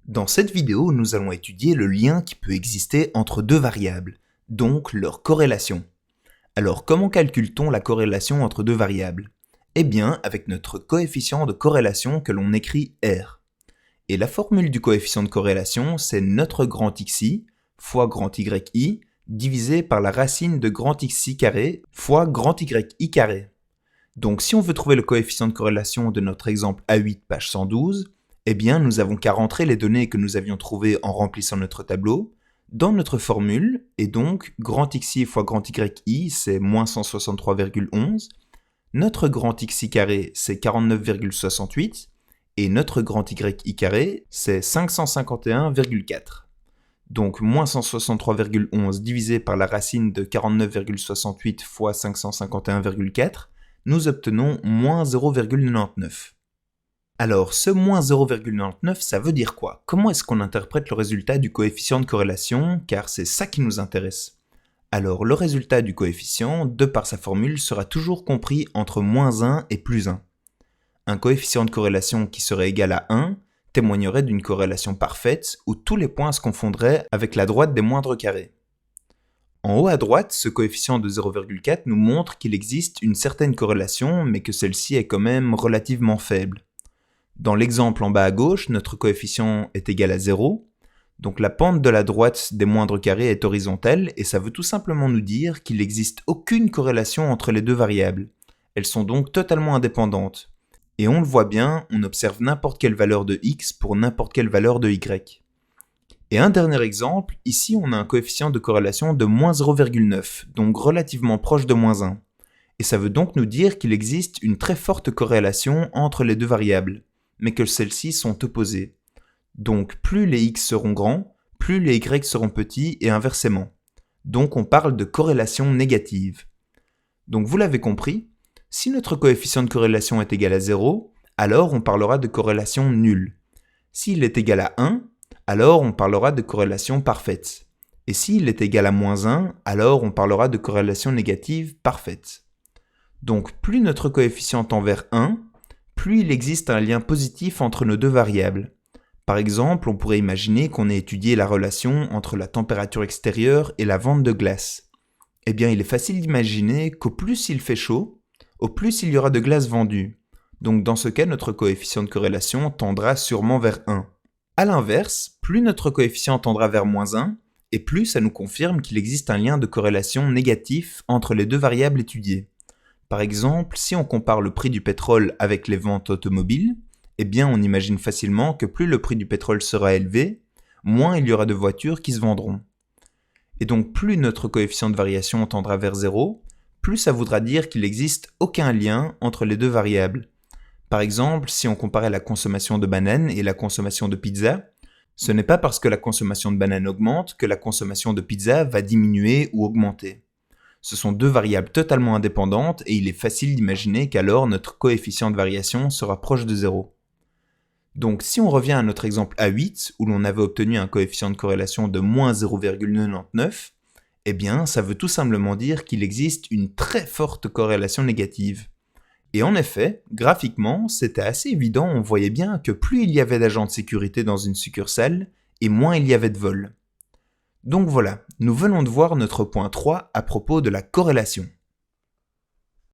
Dans cette vidéo, nous allons étudier le lien qui peut exister entre deux variables, donc leur corrélation. Alors, comment calcule-t-on la corrélation entre deux variables? Eh bien, avec notre coefficient de corrélation que l'on écrit R. Et la formule du coefficient de corrélation, c'est notre grand xi fois grand yi divisé par la racine de grand xi carré fois grand yi carré. Donc, si on veut trouver le coefficient de corrélation de notre exemple A8, page 112, eh bien, nous avons qu'à rentrer les données que nous avions trouvées en remplissant notre tableau dans notre formule, et donc grand xi fois grand yi, c'est moins 163,11, notre grand xi carré, c'est 49,68, et notre grand yi carré, c'est 551,4. Donc, moins 163,11 divisé par la racine de 49,68 fois 551,4, nous obtenons moins 0,99. Alors, ce moins 0,99, ça veut dire quoi? Comment est-ce qu'on interprète le résultat du coefficient de corrélation? Car c'est ça qui nous intéresse. Alors, le résultat du coefficient, de par sa formule, sera toujours compris entre moins 1 et plus 1. Un coefficient de corrélation qui serait égal à 1 témoignerait d'une corrélation parfaite où tous les points se confondraient avec la droite des moindres carrés. En haut à droite, ce coefficient de 0,4 nous montre qu'il existe une certaine corrélation, mais que celle-ci est quand même relativement faible. Dans l'exemple en bas à gauche, notre coefficient est égal à 0, donc la pente de la droite des moindres carrés est horizontale, et ça veut tout simplement nous dire qu'il n'existe aucune corrélation entre les deux variables. Elles sont donc totalement indépendantes. Et on le voit bien, on observe n'importe quelle valeur de x pour n'importe quelle valeur de y. Et un dernier exemple, ici on a un coefficient de corrélation de moins 0,9, donc relativement proche de moins 1. Et ça veut donc nous dire qu'il existe une très forte corrélation entre les deux variables, mais que celles-ci sont opposées. Donc plus les x seront grands, plus les y seront petits et inversement. Donc on parle de corrélation négative. Donc vous l'avez compris, si notre coefficient de corrélation est égal à 0, alors on parlera de corrélation nulle. S'il est égal à 1, alors on parlera de corrélation parfaite. Et s'il est égal à moins 1, alors on parlera de corrélation négative parfaite. Donc plus notre coefficient tend vers 1, plus il existe un lien positif entre nos deux variables. Par exemple, on pourrait imaginer qu'on ait étudié la relation entre la température extérieure et la vente de glace. Eh bien, il est facile d'imaginer qu'au plus il fait chaud, au plus il y aura de glace vendue. Donc dans ce cas, notre coefficient de corrélation tendra sûrement vers 1. A l'inverse, plus notre coefficient tendra vers moins 1, et plus ça nous confirme qu'il existe un lien de corrélation négatif entre les deux variables étudiées. Par exemple, si on compare le prix du pétrole avec les ventes automobiles, eh bien on imagine facilement que plus le prix du pétrole sera élevé, moins il y aura de voitures qui se vendront. Et donc plus notre coefficient de variation tendra vers 0, plus ça voudra dire qu'il n'existe aucun lien entre les deux variables. Par exemple, si on comparait la consommation de bananes et la consommation de pizza, ce n'est pas parce que la consommation de bananes augmente que la consommation de pizza va diminuer ou augmenter. Ce sont deux variables totalement indépendantes et il est facile d'imaginer qu'alors notre coefficient de variation sera proche de 0. Donc si on revient à notre exemple A8 où l'on avait obtenu un coefficient de corrélation de moins 0,99, eh bien ça veut tout simplement dire qu'il existe une très forte corrélation négative. Et en effet, graphiquement, c'était assez évident, on voyait bien que plus il y avait d'agents de sécurité dans une succursale, et moins il y avait de vols. Donc voilà, nous venons de voir notre point 3 à propos de la corrélation.